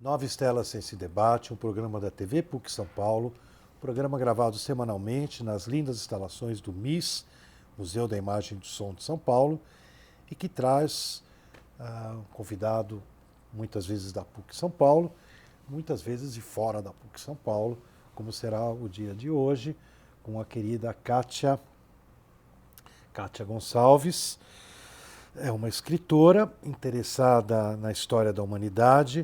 Nova Estela Ciência e Debate, um programa da TV PUC São Paulo, programa gravado semanalmente nas lindas instalações do MIS, Museu da Imagem e do Som de São Paulo, e que traz um convidado, muitas vezes da PUC São Paulo, muitas vezes de fora da PUC São Paulo, como será o dia de hoje, com a querida Kátia Gonçalves. É uma escritora interessada na história da humanidade,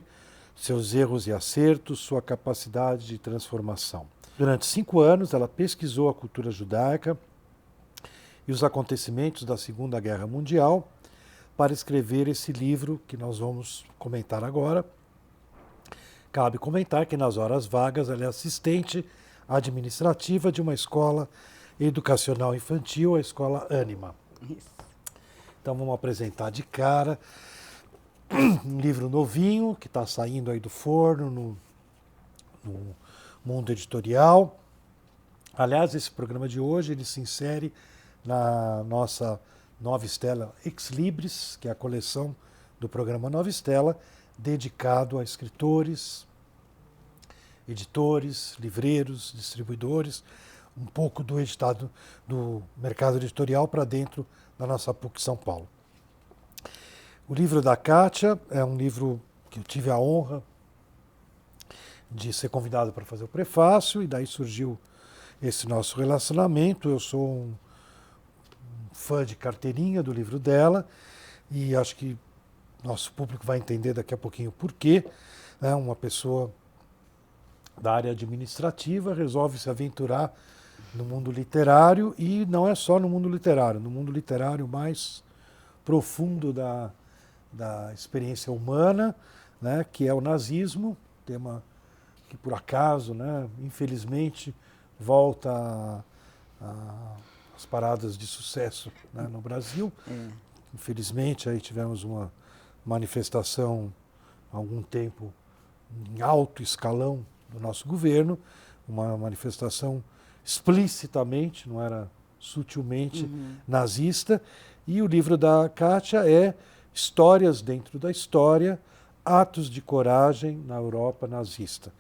seus erros e acertos, sua capacidade de transformação. Durante 5 anos, ela pesquisou a cultura judaica e os acontecimentos da Segunda Guerra Mundial para escrever esse livro que nós vamos comentar agora. Cabe comentar que nas horas vagas ela é assistente administrativa de uma escola educacional infantil, a Escola Ânima. Isso. Então vamos apresentar de cara um livro novinho que está saindo aí do forno no mundo editorial. Aliás, esse programa de hoje ele se insere na nossa Nova Estela Ex Libris, que é a coleção do programa Nova Estela, dedicado a escritores, editores, livreiros, distribuidores, um pouco do editado do mercado editorial para dentro da nossa PUC São Paulo. O livro da Kátia é um livro que eu tive a honra de ser convidado para fazer o prefácio, e daí surgiu esse nosso relacionamento. Eu sou um fã de carteirinha do livro dela, e acho que nosso público vai entender daqui a pouquinho por quê. Uma pessoa da área administrativa resolve se aventurar no mundo literário, e não é só no mundo literário mais profundo da experiência humana, né, que é o nazismo, tema que por acaso, né, infelizmente, volta às paradas de sucesso, né, no Brasil. Infelizmente, aí tivemos uma manifestação há algum tempo em alto escalão do nosso governo, uma manifestação explicitamente, não era sutilmente, nazista, e o livro da Kátia é Histórias dentro da História, Atos de Coragem na Europa Nazista.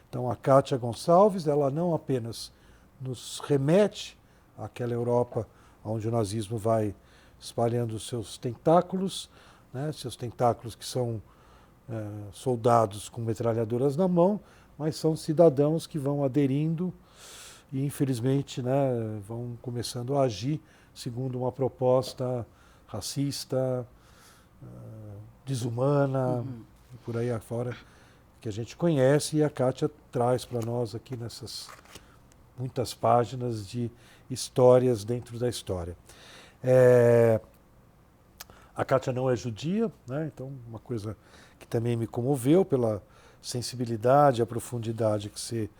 Então a Kátia Gonçalves, ela não apenas nos remete àquela Europa onde o nazismo vai espalhando os seus tentáculos, né, seus tentáculos que são soldados com metralhadoras na mão, mas são cidadãos que vão aderindo e, infelizmente, né, vão começando a agir segundo uma proposta racista, desumana, e por aí afora, que a gente conhece, e a Kátia traz para nós aqui nessas muitas páginas de histórias dentro da história. A Kátia não é judia, né, então uma coisa que também me comoveu pela sensibilidade, a profundidade que você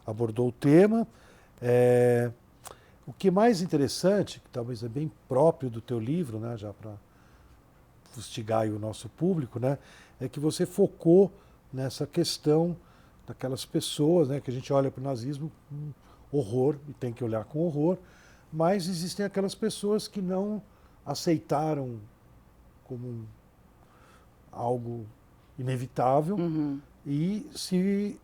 abordou o tema. O que é mais interessante, que talvez é bem próprio do teu livro, né, já para fustigar aí o nosso público, né, é que você focou nessa questão daquelas pessoas, né, que a gente olha para o nazismo com horror, e tem que olhar com horror, mas existem aquelas pessoas que não aceitaram como algo inevitável e se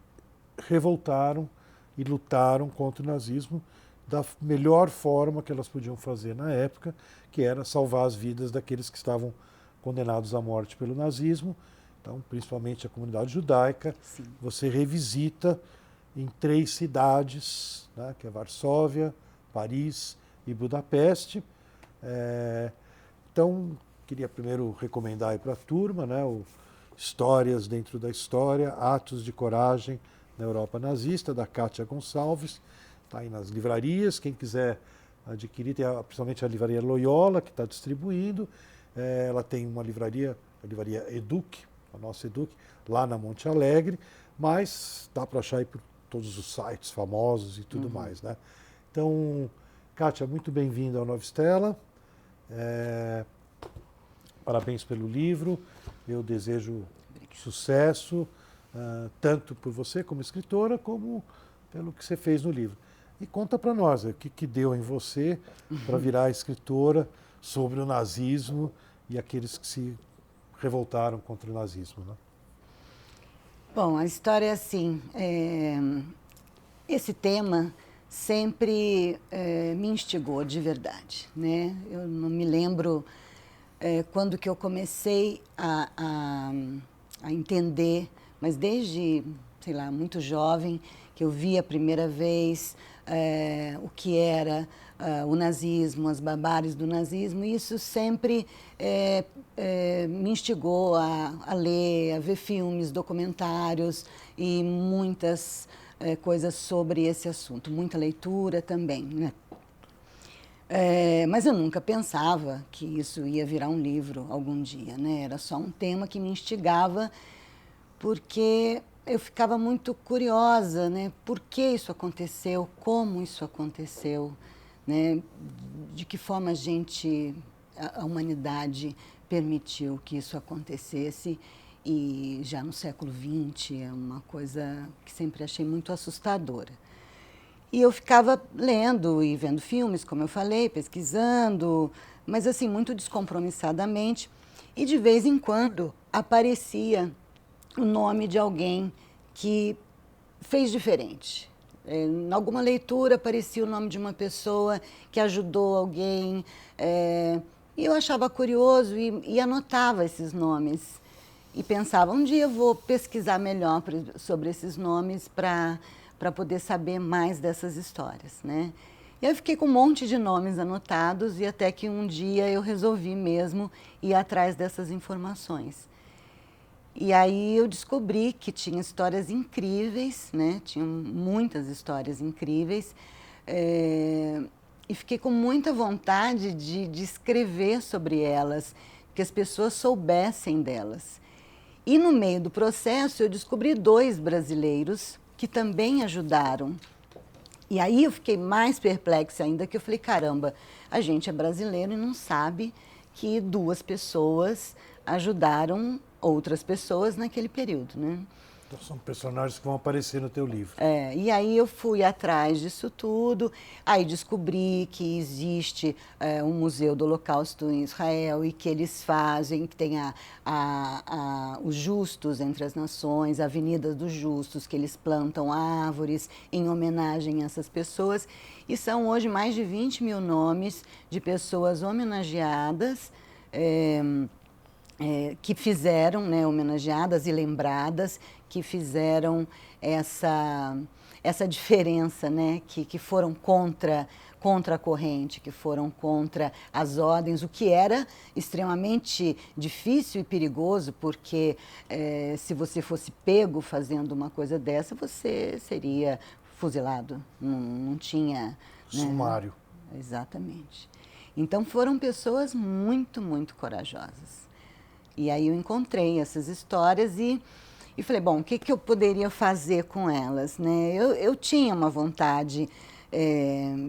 revoltaram e lutaram contra o nazismo da melhor forma que elas podiam fazer na época, que era salvar as vidas daqueles que estavam condenados à morte pelo nazismo. Então, principalmente a comunidade judaica. Sim. Você revisita em 3 cidades, né, que é Varsóvia, Paris e Budapeste. Então, queria primeiro recomendar aí para a turma, né, o Histórias dentro da História, Atos de Coragem na Europa Nazista, da Kátia Gonçalves. Está aí nas livrarias, quem quiser adquirir, tem principalmente a livraria Loyola, que está distribuindo. Ela tem uma livraria, a livraria Educ, a nossa Educ, lá na Monte Alegre, mas dá para achar aí por todos os sites famosos e tudo mais, né? Então, Kátia, muito bem-vinda ao Nova Estela. Parabéns pelo livro. Eu desejo sucesso, tanto por você como escritora, como pelo que você fez no livro. E conta para nós o que deu em você para virar escritora sobre o nazismo e aqueles que se revoltaram contra o nazismo, né? Bom, a história é assim, esse tema sempre me instigou de verdade, né? Eu não me lembro quando que eu comecei a entender, mas desde, sei lá, muito jovem, que eu vi a primeira vez o que era o nazismo, as barbáries do nazismo, e isso sempre me instigou a ler, a ver filmes, documentários e muitas coisas sobre esse assunto, muita leitura também, né? Mas eu nunca pensava que isso ia virar um livro algum dia, né? Era só um tema que me instigava, porque eu ficava muito curiosa, né? Por que isso aconteceu? Como isso aconteceu? Né? De que forma a humanidade permitiu que isso acontecesse? E já no século XX é uma coisa que sempre achei muito assustadora. E eu ficava lendo e vendo filmes, como eu falei, pesquisando, mas assim, muito descompromissadamente. E de vez em quando aparecia o nome de alguém que fez diferente. Em alguma leitura aparecia o nome de uma pessoa que ajudou alguém. E eu achava curioso e anotava esses nomes. E pensava, um dia eu vou pesquisar melhor sobre esses nomes para poder saber mais dessas histórias, né? E aí eu fiquei com um monte de nomes anotados e até que um dia eu resolvi mesmo ir atrás dessas informações. E aí eu descobri que tinha histórias incríveis, né? Tinha muitas histórias incríveis, e fiquei com muita vontade de escrever sobre elas, que as pessoas soubessem delas. E no meio do processo eu descobri 2 brasileiros que também ajudaram. E aí eu fiquei mais perplexa ainda, que eu falei, caramba, a gente é brasileiro e não sabe que 2 pessoas ajudaram outras pessoas naquele período, né? Então, são personagens que vão aparecer no teu livro. E aí eu fui atrás disso tudo, aí descobri que existe um museu do Holocausto em Israel e que eles fazem, que tem os justos entre as nações, a Avenida dos Justos, que eles plantam árvores em homenagem a essas pessoas. E são hoje mais de 20 mil nomes de pessoas homenageadas, que fizeram, né, homenageadas e lembradas, que fizeram essa diferença, né, que foram contra a corrente, que foram contra as ordens, o que era extremamente difícil e perigoso, porque se você fosse pego fazendo uma coisa dessa, você seria fuzilado, não tinha... Sumário. Né? Exatamente. Então foram pessoas muito, muito corajosas. E aí eu encontrei essas histórias e falei, bom, o que eu poderia fazer com elas, né? Eu tinha uma vontade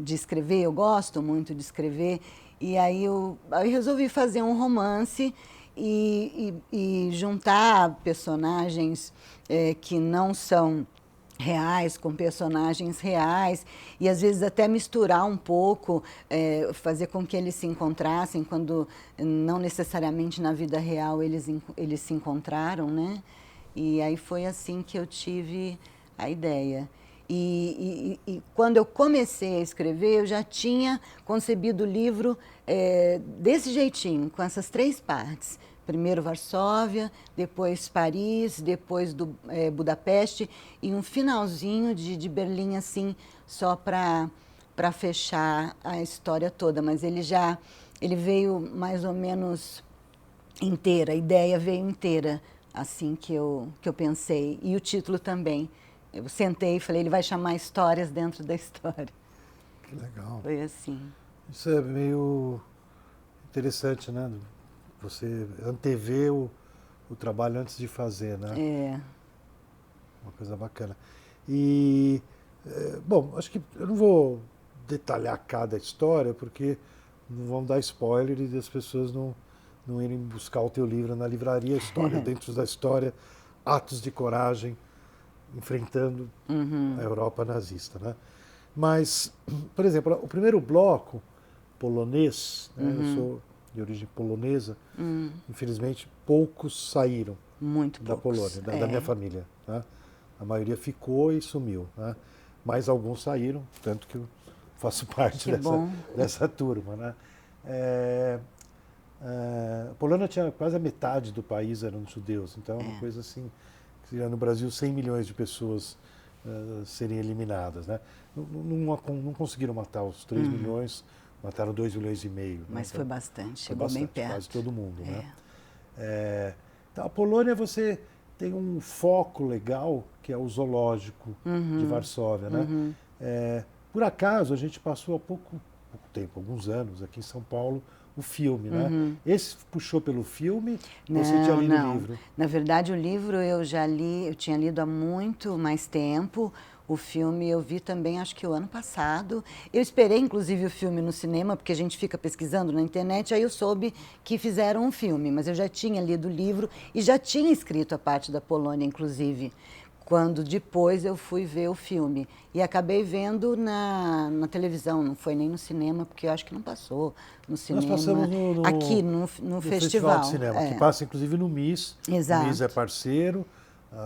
de escrever, eu gosto muito de escrever, e aí eu resolvi fazer um romance e juntar personagens que não são reais com personagens reais e às vezes até misturar um pouco, fazer com que eles se encontrassem quando não necessariamente na vida real eles se encontraram, né? E aí foi assim que eu tive a ideia. E quando eu comecei a escrever, eu já tinha concebido o livro desse jeitinho, com essas 3 partes. Primeiro Varsóvia, depois Paris, depois Budapeste e um finalzinho de Berlim, assim, só para fechar a história toda. Mas ele veio mais ou menos inteira, a ideia veio inteira, assim que eu pensei. E o título também. Eu sentei e falei, ele vai chamar Histórias Dentro da História. Que legal. Foi assim. Isso é meio interessante, né? Você antever o trabalho antes de fazer, né? Uma coisa bacana. E, bom, acho que eu não vou detalhar cada história, porque não vão dar spoiler e as pessoas não irem buscar o teu livro na livraria. História dentro da história, atos de coragem, enfrentando a Europa nazista, né? Mas, por exemplo, o primeiro bloco polonês, né? Eu sou de origem polonesa, infelizmente poucos saíram Muito da poucos. Polônia, da minha família. Tá? A maioria ficou e sumiu. Né? Mas alguns saíram, tanto que eu faço parte dessa turma. Né? A Polônia tinha quase a metade do país eram judeus, então é uma coisa assim, que no Brasil 100 milhões de pessoas serem eliminadas. Né? Não conseguiram matar os 3 milhões, mataram 2 milhões e meio. Mas né? foi bastante, chegou bastante, bem perto. quase todo mundo. Né? Então, a Polônia você tem um foco legal, que é o zoológico de Varsóvia. Né? Por acaso, a gente passou há pouco tempo, alguns anos, aqui em São Paulo, o filme. Né? Esse puxou pelo filme ou você tinha lido o livro? Na verdade, o livro eu já li, eu tinha lido há muito mais tempo. O filme eu vi também, acho que o ano passado. Eu esperei, inclusive, o filme no cinema, porque a gente fica pesquisando na internet, aí eu soube que fizeram um filme, mas eu já tinha lido o livro e já tinha escrito a parte da Polônia, inclusive, quando depois eu fui ver o filme. E acabei vendo na televisão, não foi nem no cinema, porque eu acho que não passou no cinema. Nós passamos aqui no festival de cinema, que passa inclusive no MIS. Exato. O MIS é parceiro,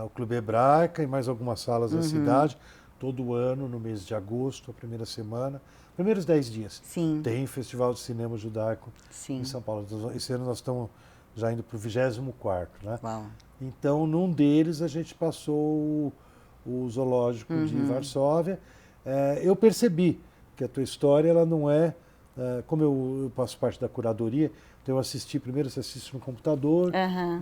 o Clube Hebraica e mais algumas salas da cidade. Todo ano, no mês de agosto, a primeira semana, primeiros 10 dias, Sim. tem Festival de Cinema Judaico em São Paulo. Esse ano nós estamos já indo para o 24º. Né? Uau. Então, num deles, a gente passou o Zoológico de Varsóvia. Eu percebi que a tua história ela não é... como eu faço parte da curadoria, então eu assisti, primeiro você assiste no computador,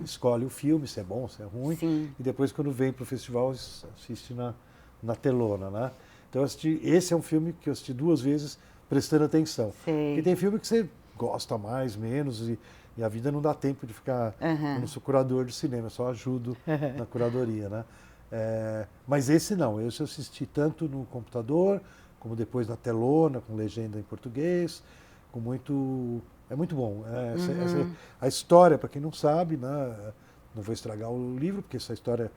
escolhe o filme, se é bom, se é ruim, Sim. e depois quando vem para o festival, assiste na telona. Né? Então, esse é um filme que eu assisti 2 vezes prestando atenção. Sei. Porque tem filme que você gosta mais, menos, e a vida não dá tempo de ficar... Eu não sou curador de cinema, eu só ajudo na curadoria. Né? Mas esse não, esse eu assisti tanto no computador, como depois na telona, com legenda em português, com muito... É muito bom. A história, para quem não sabe, né? Não vou estragar o livro, porque essa história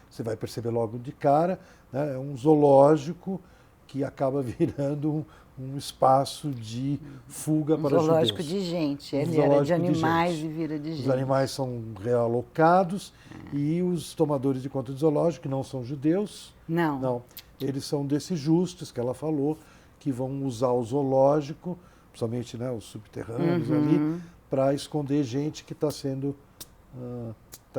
você vai perceber logo de cara. Né? É um zoológico que acaba virando um espaço de fuga para judeus. Zoológico de gente, ele era de animais e vira de gente. Os animais são realocados e os tomadores de conta do zoológico, que não são judeus, não, eles são desses justos que ela falou, que vão usar o zoológico, principalmente, né, os subterrâneos ali, para esconder gente que está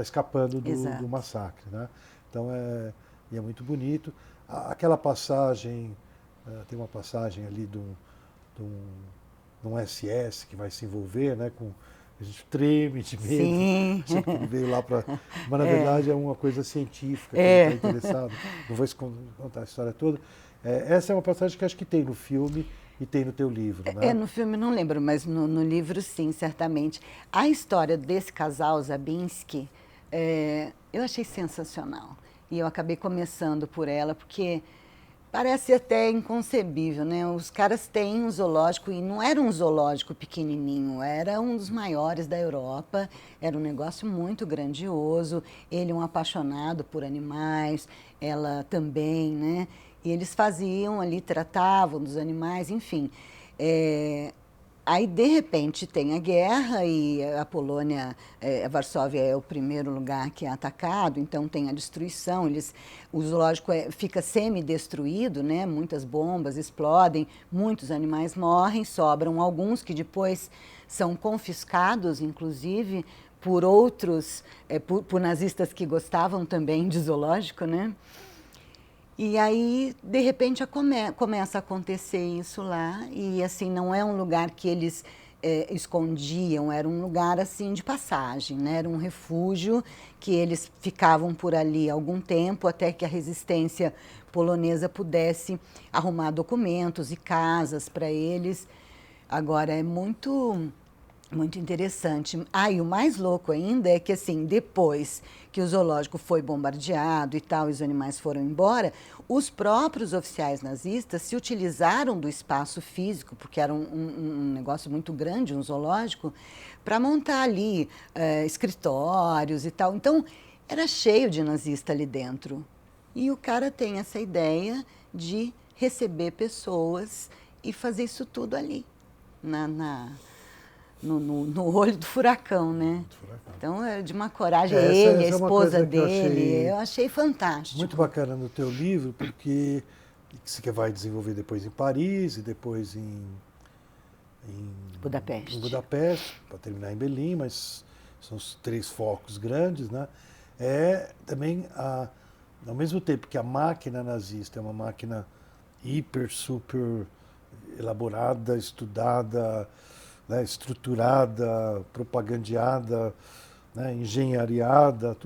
escapando do massacre. Né? Então, é muito bonito. Aquela passagem, tem uma passagem ali de um SS que vai se envolver, né, a gente treme de medo. Sim. Ele veio lá para... Mas, na verdade, é uma coisa científica, que ele está interessado. Não vou contar a história toda. Essa é uma passagem que acho que tem no filme e tem no teu livro, né? No filme não lembro, mas no livro sim, certamente. A história desse casal, Zabinski, eu achei sensacional. E eu acabei começando por ela, porque parece até inconcebível, né? Os caras têm um zoológico, e não era um zoológico pequenininho, era um dos maiores da Europa, era um negócio muito grandioso, ele um apaixonado por animais, ela também, né? E eles faziam ali, tratavam dos animais, enfim. Aí, de repente, tem a guerra e a Polônia, a Varsóvia é o primeiro lugar que é atacado, então tem a destruição, o zoológico fica semi-destruído, né? Muitas bombas explodem, muitos animais morrem, sobram alguns que depois são confiscados, inclusive, por outros, por nazistas que gostavam também de zoológico, né? E aí, de repente, começa a acontecer isso lá, e assim, não é um lugar que eles escondiam, era um lugar assim de passagem, né? Era um refúgio que eles ficavam por ali algum tempo, até que a resistência polonesa pudesse arrumar documentos e casas para eles. Agora, é muito interessante. E o mais louco ainda é que, assim, depois que o zoológico foi bombardeado e tal, e os animais foram embora, os próprios oficiais nazistas se utilizaram do espaço físico, porque era um negócio muito grande, um zoológico, para montar ali escritórios e tal. Então, era cheio de nazista ali dentro. E o cara tem essa ideia de receber pessoas e fazer isso tudo ali, no olho do furacão, né? Então, é de uma coragem, Essa ele, a é uma esposa coisa que dele, eu achei fantástico. muito bacana no teu livro, porque você vai desenvolver depois em Paris e depois em Budapeste, para terminar em Berlim, mas são os 3 focos grandes, né? É também, ao mesmo tempo que a máquina nazista é uma máquina hiper, super elaborada, estudada, né, estruturada, propagandeada, né, engenhariada,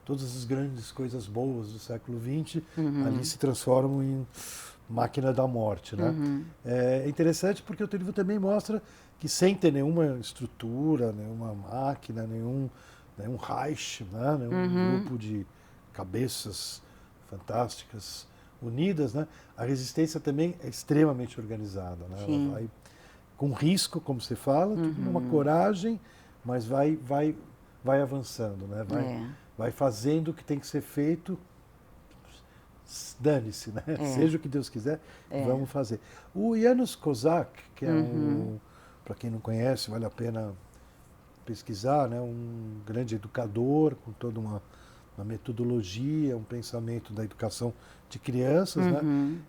todas as grandes coisas boas do século XX ali se transformam em máquina da morte, né? É interessante porque o teu livro também mostra que sem ter nenhuma estrutura, nenhuma máquina, nenhum Reich, né? Nenhum grupo de cabeças fantásticas unidas, né? A resistência também é extremamente organizada, né? Ela vai com risco, como você fala, tudo numa coragem, mas vai avançando, né? Vai fazendo o que tem que ser feito. Dane-se, né? Seja o que Deus quiser, vamos fazer. O Janusz Kozak, que é para quem não conhece, vale a pena pesquisar, né? Um grande educador, com toda uma metodologia, um pensamento da educação de crianças, né?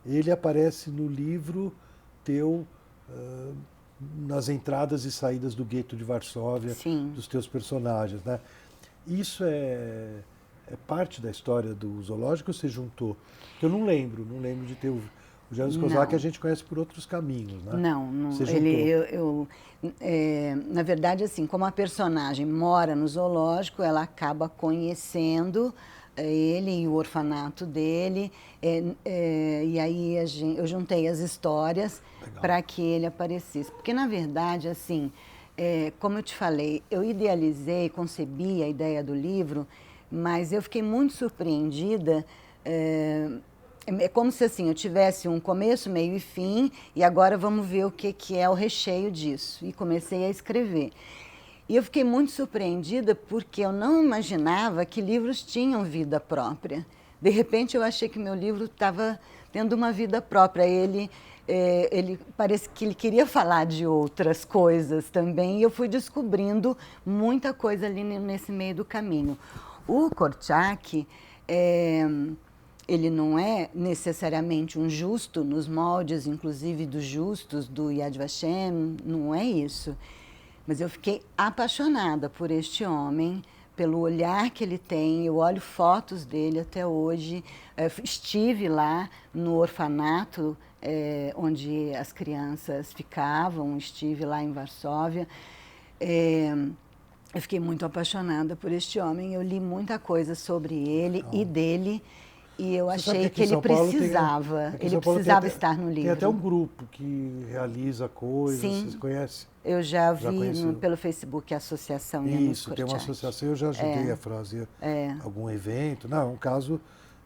Ele aparece no livro teu, nas entradas e saídas do gueto de Varsóvia, dos teus personagens, né? Isso é parte da história do zoológico ou você juntou? Porque eu não lembro de ter o Janusz Kozak, a gente conhece por outros caminhos, né? Não. Você juntou. Na verdade, assim, como a personagem mora no zoológico, ela acaba conhecendo ele e o orfanato dele, e aí eu juntei as histórias para que ele aparecesse. Porque, na verdade, assim, como eu te falei, eu idealizei, concebi a ideia do livro, mas eu fiquei muito surpreendida. É como se assim, eu tivesse um começo, meio e fim, e agora vamos ver o que é o recheio disso. E comecei a escrever. E eu fiquei muito surpreendida porque eu não imaginava que livros tinham vida própria. De repente eu achei que meu livro estava tendo uma vida própria. Ele parece que ele queria falar de outras coisas também, e eu fui descobrindo muita coisa ali nesse meio do caminho. O Korczak, ele não é necessariamente um justo nos moldes, inclusive dos justos do Yad Vashem, não é isso. Mas eu fiquei apaixonada por este homem, pelo olhar que ele tem. Eu olho fotos dele até hoje. Estive lá no orfanato onde as crianças ficavam, estive lá em Varsóvia. Eu fiquei muito apaixonada por este homem. Eu li muita coisa sobre ele e dele. E eu achei que ele precisava, estar no livro. Tem até um grupo que realiza coisas, vocês conhecem? Eu já vi pelo Facebook a Associação Janusz Korczak. Tem uma associação, eu já ajudei a fazer algum evento. Não, é um caso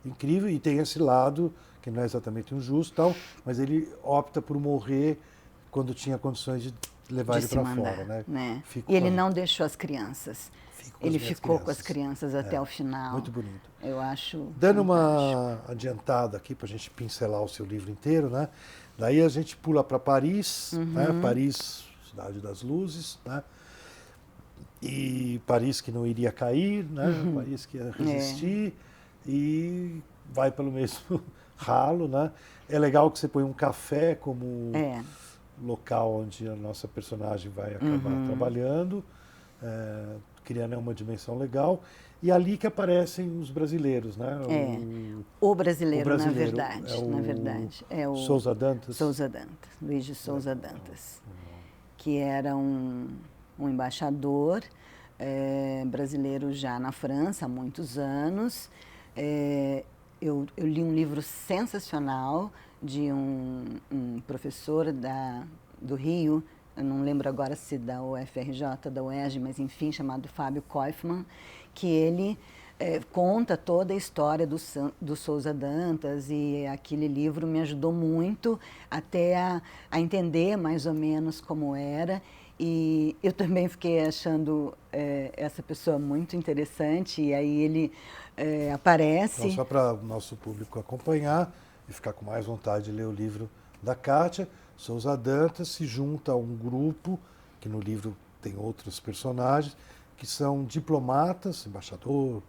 incrível e tem esse lado, que não é exatamente um justo, tal, mas ele opta por morrer quando tinha condições de levar ele para fora. Né? E ele não deixou as crianças. Ele ficou com as crianças até o final. Muito bonito. Eu acho Dando fantástico. Uma adiantada aqui para a gente pincelar o seu livro inteiro, né? Daí a gente pula para Paris, né? Paris, cidade das luzes, né? E Paris que não iria cair, né? Paris que ia resistir e vai pelo mesmo ralo, né? É legal que você põe um café como local onde a nossa personagem vai acabar trabalhando. Criando uma dimensão legal, e ali que aparecem os brasileiros, né? O brasileiro, na verdade. É o Sousa Dantas. Luiz de Sousa Dantas, que era um embaixador brasileiro já na França há muitos anos. Eu li um livro sensacional de um professor do Rio, eu não lembro agora se da UFRJ, da UERJ, mas enfim, chamado Fábio Koifman, que ele conta toda a história do Sousa Dantas, e aquele livro me ajudou muito até a entender mais ou menos como era. E eu também fiquei achando essa pessoa muito interessante, e aí ele aparece. Então, só para o nosso público acompanhar e ficar com mais vontade de ler o livro da Kátia, Sousa Dantas se junta a um grupo, que no livro tem outros personagens que são diplomatas, embaixador,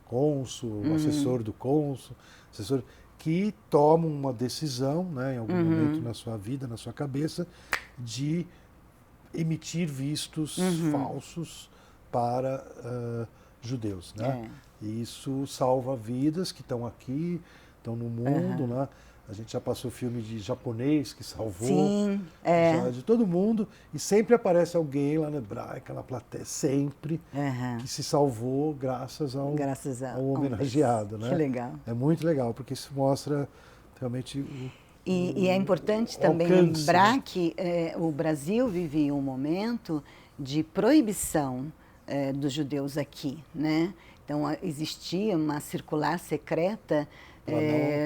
cônsul, assessor do cônsul, assessor, que tomam uma decisão, né, em algum momento na sua vida, na sua cabeça, de emitir vistos falsos para judeus, né? E isso salva vidas que estão aqui, estão no mundo, né? A gente já passou filme de japonês que salvou, Sim, já de todo mundo, e sempre aparece alguém lá na hebraica, na plateia, sempre, que se salvou graças ao homenageado, né? Que legal. É muito legal, porque isso mostra realmente E é importante também alcance, lembrar, né? que o Brasil vivia um momento de proibição dos judeus aqui, né? Então, existia uma circular secreta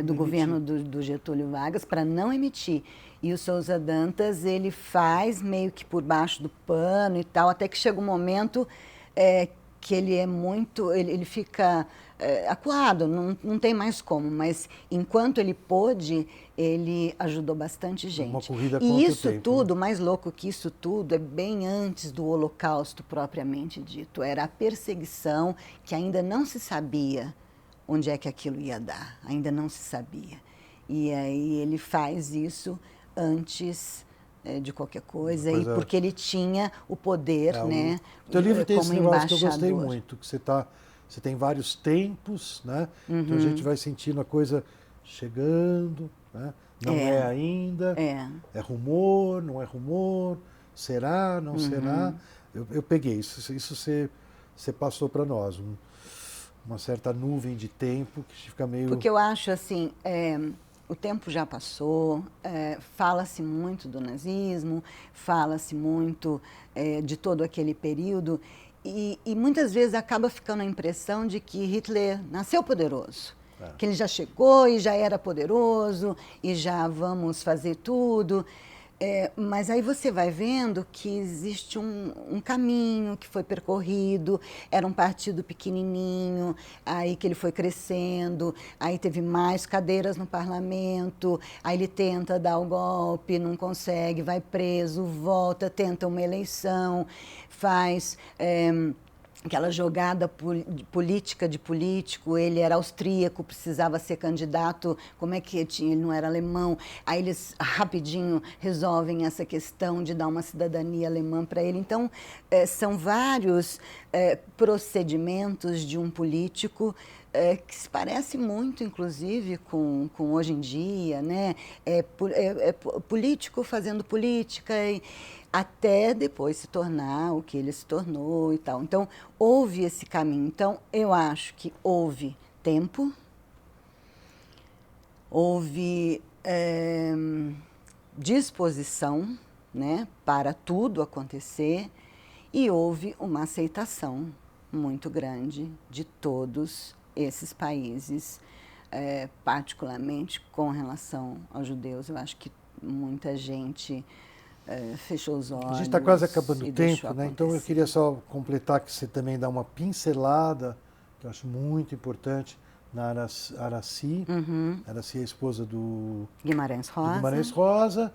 do governo do Getúlio Vargas para não emitir. E o Souza Dantas, ele faz meio que por baixo do pano e tal, até que chega um momento que ele é muito, ele fica acuado, não tem mais como, mas enquanto ele pôde, ele ajudou bastante gente. Uma corrida E contra o isso tempo, tudo, né? mais louco que isso tudo, é bem antes do Holocausto propriamente dito. Era a perseguição que ainda não se sabia onde é que aquilo ia dar, ainda não se sabia. E aí ele faz isso antes de qualquer coisa, e porque ele tinha o poder, né, o teu livro tem como esse negócio que eu embaixador. gostei muito, que você tem vários tempos, né? Então a gente vai sentindo a coisa chegando, né? Não é ainda, é rumor, não é rumor, será, não será. Eu peguei isso você passou para nós, uma certa nuvem de tempo que fica meio... Porque eu acho assim, o tempo já passou, fala-se muito do nazismo, fala-se muito de todo aquele período, e muitas vezes acaba ficando a impressão de que Hitler nasceu poderoso, que ele já chegou e já era poderoso, e já vamos fazer tudo. Mas aí você vai vendo que existe um caminho que foi percorrido, era um partido pequenininho, aí que ele foi crescendo, aí teve mais cadeiras no parlamento, aí ele tenta dar o golpe, não consegue, vai preso, volta, tenta uma eleição, faz... aquela jogada política de político, ele era austríaco, precisava ser candidato, como é que tinha? Ele não era alemão, aí eles rapidinho resolvem essa questão de dar uma cidadania alemã para ele. Então, são vários procedimentos de um político que se parece muito, inclusive, com hoje em dia, né? Político fazendo política, até depois se tornar o que ele se tornou e tal. Então, houve esse caminho. Então, eu acho que houve tempo, houve disposição, né, para tudo acontecer, e houve uma aceitação muito grande de todos esses países, particularmente com relação aos judeus. Eu acho que muita gente fechou os olhos. A gente está quase acabando o tempo, né? Então eu acontecer. queria só completar que você também dá uma pincelada, que eu acho muito importante, na Aracy. Aracy é a esposa do Guimarães Rosa. Guimarães Rosa.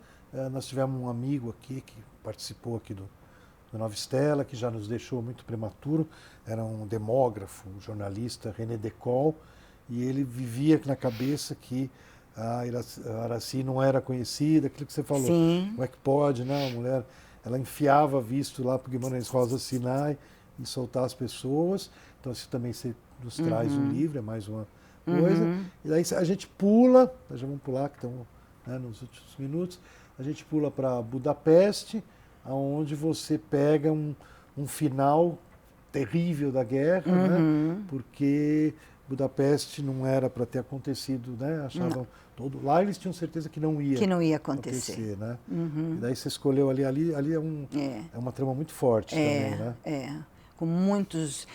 Nós tivemos um amigo aqui que participou aqui do Nova Estela, que já nos deixou muito prematuro. Era um demógrafo, um jornalista, René Decol, e ele vivia na cabeça que a Aracy não era conhecida, aquilo que você falou. Sim. Como é que pode, né? A mulher, ela enfiava visto lá para o Guimarães Rosa assinar e soltar as pessoas. Então, isso também você nos traz um livro, é mais uma coisa. E daí a gente pula, nós já vamos pular, que estamos, né, nos últimos minutos, a gente pula para Budapeste, onde você pega um final terrível da guerra, né? Porque Budapeste não era para ter acontecido, né? Achavam todo lá, eles tinham certeza que não ia acontecer, né? E daí você escolheu ali é uma trama muito forte também, né? Com muitos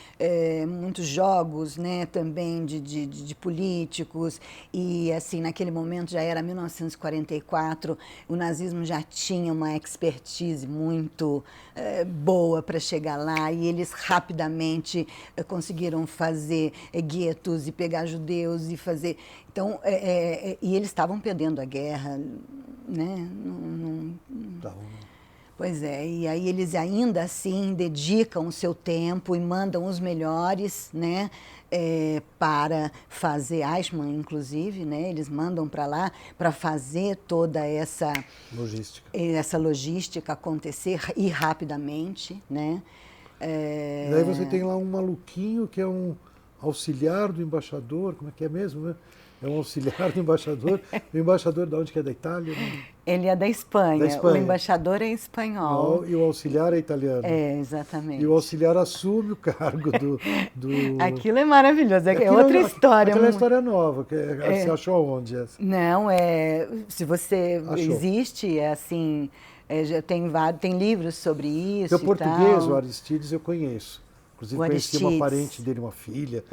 jogos, né, também de políticos, e assim, naquele momento já era 1944, o nazismo já tinha uma expertise muito boa para chegar lá, e eles rapidamente conseguiram fazer guetos e pegar judeus e fazer... Então, e eles estavam perdendo a guerra, né? Pois é, e aí eles ainda assim dedicam o seu tempo e mandam os melhores, né, para fazer, Eichmann inclusive, né, eles mandam para lá para fazer toda essa logística acontecer e rapidamente, né. E daí você tem lá um maluquinho que é um auxiliar do embaixador, como é que é mesmo, né? É um auxiliar do embaixador. O embaixador de onde que é? Da Itália? Né? Ele é da Da Espanha, o Espanha. embaixador é espanhol. E o auxiliar é italiano. Exatamente. E o auxiliar assume o cargo do... Aquilo é maravilhoso, é Aquilo outra história. Aquela história nova, que você achou onde essa? Não, se você Achou. Existe, assim, já tem livros sobre isso. Porque o português, tal. o Aristides, eu conheço. Inclusive, O conheci uma Aristides. parente dele, uma filha.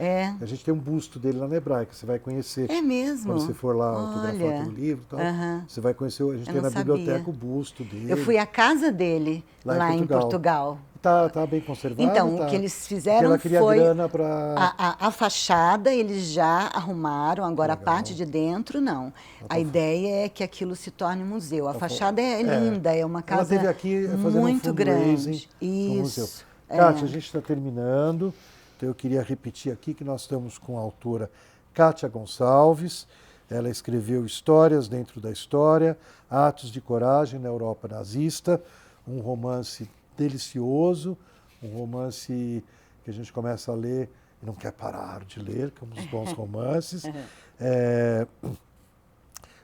A gente tem um busto dele lá na Hebraica, você vai conhecer. É mesmo? Quando você for lá autografar Olha. aquele livro e tal, Aham. você vai conhecer, a gente Eu tem não na biblioteca sabia. o busto dele. Eu fui à casa dele lá em Portugal. Tá bem conservado? Então, tá. o que eles Porque fizeram ela queria foi grana para... a fachada eles já arrumaram, agora a Legal. parte de dentro não. A ideia é que aquilo se torne museu. A fachada é É. linda, é uma Ela casa esteve aqui fazendo muito um grande. no museu. Isso. Kátia, a gente está terminando, então eu queria repetir aqui que nós estamos com a autora Kátia Gonçalves. Ela escreveu Histórias Dentro da História, Atos de Coragem na Europa Nazista, um romance delicioso, um romance que a gente começa a ler e não quer parar de ler, como os bons romances.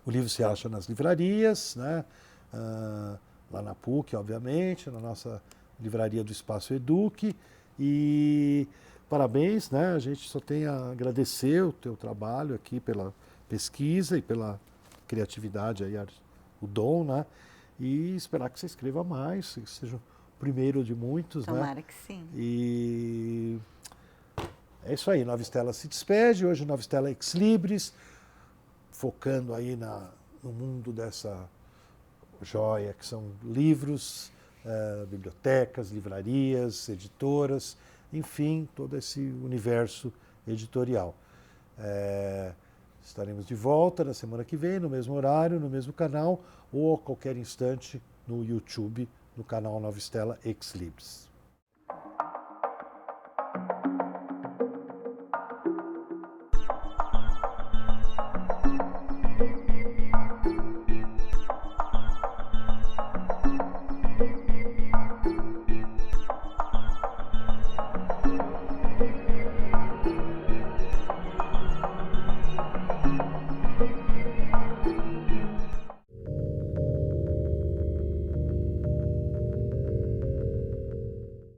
O livro se acha nas livrarias, né? Lá na PUC, obviamente, na nossa livraria do Espaço Eduque. E parabéns, né? A gente só tem a agradecer o teu trabalho aqui pela pesquisa e pela criatividade, aí, o dom, né? E esperar que você escreva mais, que seja o primeiro de muitos, Tomara né? que sim. E é isso aí, Nova Stella se despede, hoje Nova Stella Ex Libris, focando aí no mundo dessa joia que são livros, bibliotecas, livrarias, editoras, enfim, todo esse universo editorial. Estaremos de volta na semana que vem, no mesmo horário, no mesmo canal, ou a qualquer instante no YouTube, no canal Nova Stella Ex Libris.